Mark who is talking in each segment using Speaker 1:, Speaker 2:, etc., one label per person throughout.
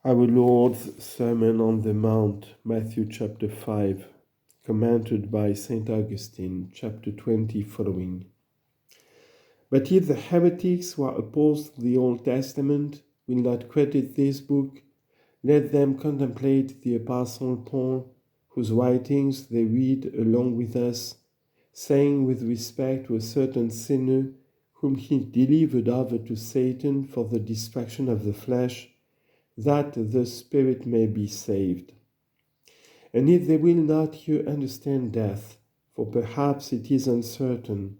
Speaker 1: Our Lord's Sermon on the Mount, Matthew chapter 5, commented by Saint Augustine, chapter 20 following. But if the heretics who are opposed to the Old Testament will not credit this book, let them contemplate the Apostle Paul, whose writings they read along with us, saying with respect to a certain sinner whom he delivered over to Satan for the destruction of the flesh, that the spirit may be saved. And if they will not here understand death, for perhaps it is uncertain,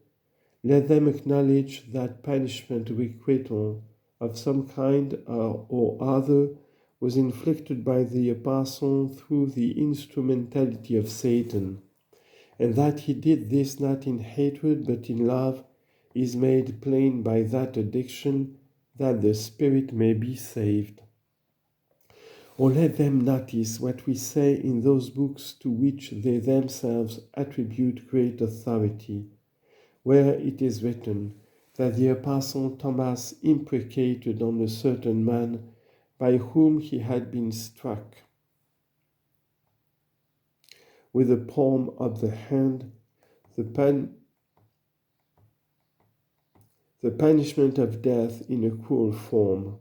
Speaker 1: let them acknowledge that punishment or requital of some kind or other was inflicted by the apostle through the instrumentality of Satan, and that he did this not in hatred but in love is made plain by that addiction, that the spirit may be saved. Or let them notice what we say in those books to which they themselves attribute great authority, where it is written that the Apostle Thomas imprecated on a certain man by whom he had been struck with the palm of the hand, the punishment of death in a cruel form,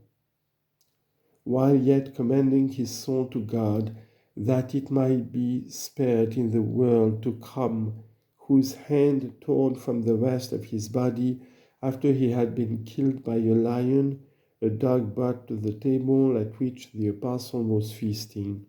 Speaker 1: while yet commending his soul to God, that it might be spared in the world to come, whose hand torn from the rest of his body after he had been killed by a lion, a dog brought to the table at which the apostle was feasting.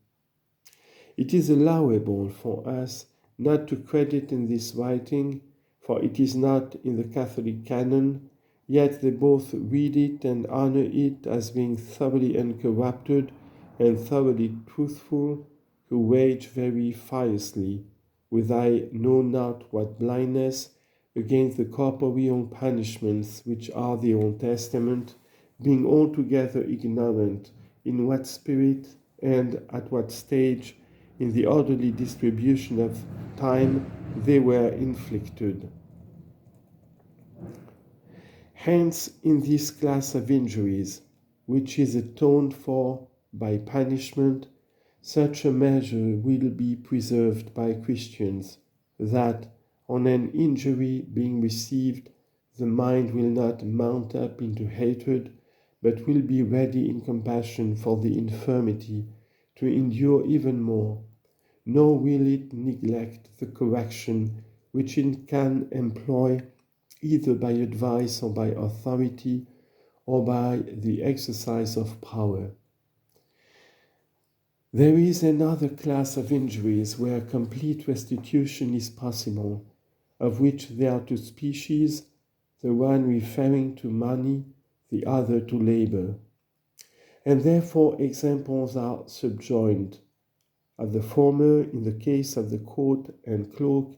Speaker 1: It is allowable for us not to credit in this writing, for it is not in the Catholic canon, yet they both read it and honor it as being thoroughly uncorrupted and thoroughly truthful, who wage very fiercely, with I know not what blindness, against the corporeal punishments which are the Old Testament, being altogether ignorant in what spirit and at what stage in the orderly distribution of time they were inflicted. Hence, in this class of injuries, which is atoned for by punishment, such a measure will be preserved by Christians, that, on an injury being received, the mind will not mount up into hatred, but will be ready in compassion for the infirmity to endure even more, nor will it neglect the correction which it can employ either by advice or by authority, or by the exercise of power. There is another class of injuries where complete restitution is possible, of which there are two species, the one referring to money, the other to labor. And therefore examples are subjoined, of the former in the case of the coat and cloak,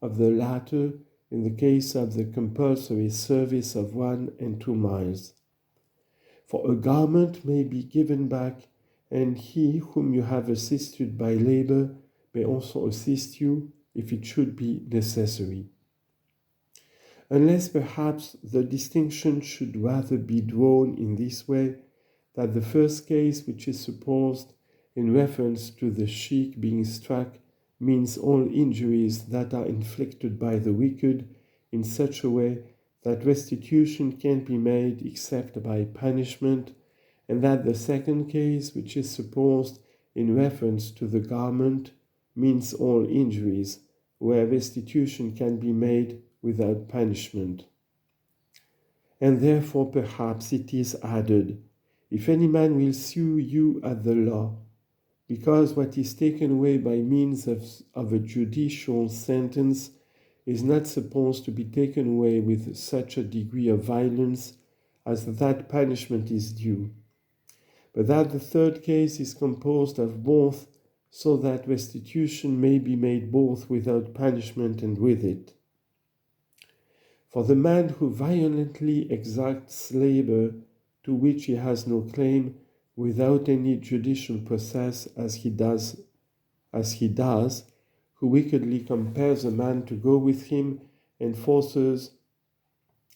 Speaker 1: of the latter in the case of the compulsory service of 1 and 2 miles. For a garment may be given back, and he whom you have assisted by labor may also assist you if it should be necessary. Unless perhaps the distinction should rather be drawn in this way, that the first case, which is supposed in reference to the sheik being struck, means all injuries that are inflicted by the wicked in such a way that restitution can't be made except by punishment, and that the second case, which is supposed in reference to the garment, means all injuries where restitution can be made without punishment. And therefore perhaps it is added, if any man will sue you at the law, because what is taken away by means of a judicial sentence is not supposed to be taken away with such a degree of violence as that punishment is due, but that the third case is composed of both, so that restitution may be made both without punishment and with it. For the man who violently exacts labor to which he has no claim, without any judicial process, as he does, who wickedly compels a man to go with him and forces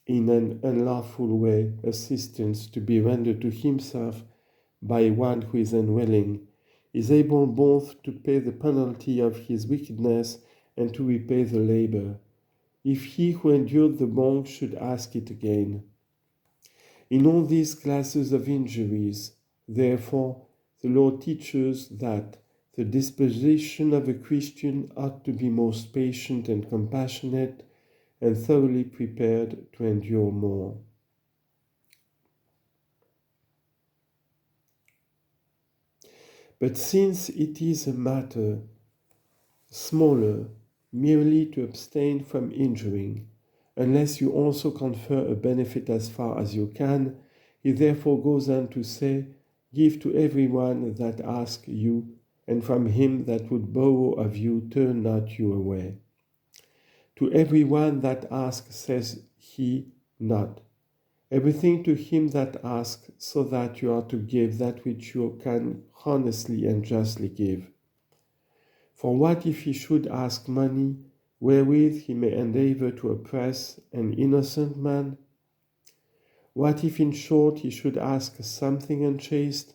Speaker 1: in an unlawful way assistance to be rendered to himself by one who is unwilling, is able both to pay the penalty of his wickedness and to repay the labor, if he who endured the wrong should ask it again. In all these classes of injuries, therefore, the Lord teaches that the disposition of a Christian ought to be most patient and compassionate and thoroughly prepared to endure more. But since it is a matter smaller merely to abstain from injuring, unless you also confer a benefit as far as you can, he therefore goes on to say, give to everyone that asks you, and from him that would borrow of you turn not you away. To everyone that asks, says he not. Everything to him that asks, so that you are to give that which you can honestly and justly give. For what if he should ask money, wherewith he may endeavour to oppress an innocent man? What if, in short, he should ask something unchaste?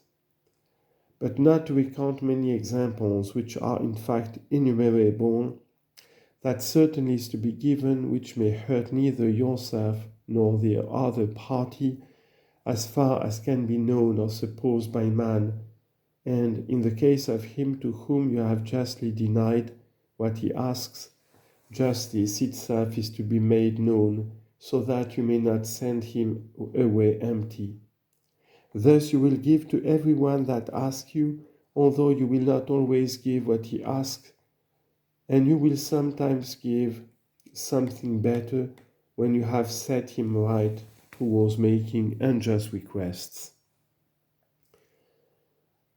Speaker 1: But not to recount many examples, which are in fact innumerable, that certainly is to be given which may hurt neither yourself nor the other party, as far as can be known or supposed by man, and in the case of him to whom you have justly denied what he asks, justice itself is to be made known, so that you may not send him away empty. Thus you will give to everyone that asks you, although you will not always give what he asks, and you will sometimes give something better when you have set him right who was making unjust requests.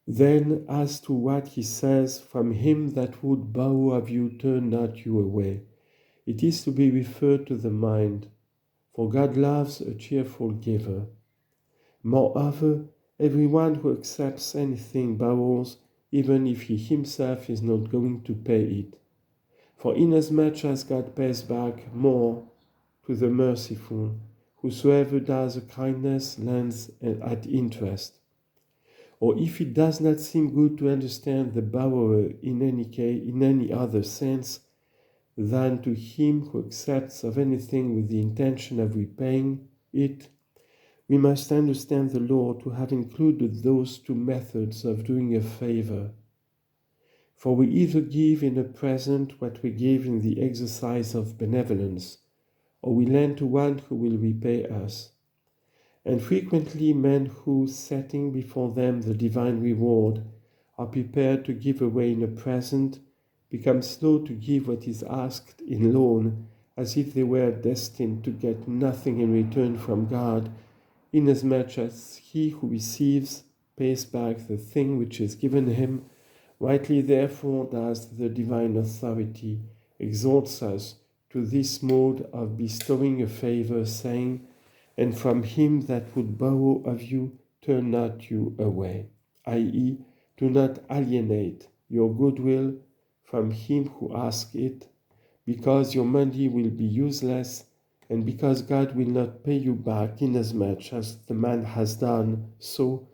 Speaker 1: Then, as to what he says, from him that would borrow of you turn not you away, it is to be referred to the mind, for God loves a cheerful giver. Moreover, everyone who accepts anything borrows, even if he himself is not going to pay it. For inasmuch as God pays back more to the merciful, whosoever does a kindness lends at interest. Or if it does not seem good to understand the borrower in any other sense than to him who accepts of anything with the intention of repaying it, we must understand the Lord to have included those two methods of doing a favor. For we either give in a present what we give in the exercise of benevolence, or we lend to one who will repay us. And frequently men who, setting before them the divine reward, are prepared to give away in a present, become slow to give what is asked in loan, as if they were destined to get nothing in return from God, inasmuch as he who receives pays back the thing which is given him. Rightly therefore does the divine authority exhorts us to this mode of bestowing a favor, saying, and from him that would borrow of you turn not you away, i.e., do not alienate your goodwill from him who asks it, because your money will be useless, and because God will not pay you back inasmuch as the man has done so.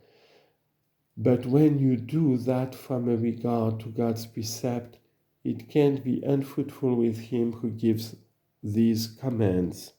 Speaker 1: But when you do that from a regard to God's precept, it can't be unfruitful with him who gives these commands.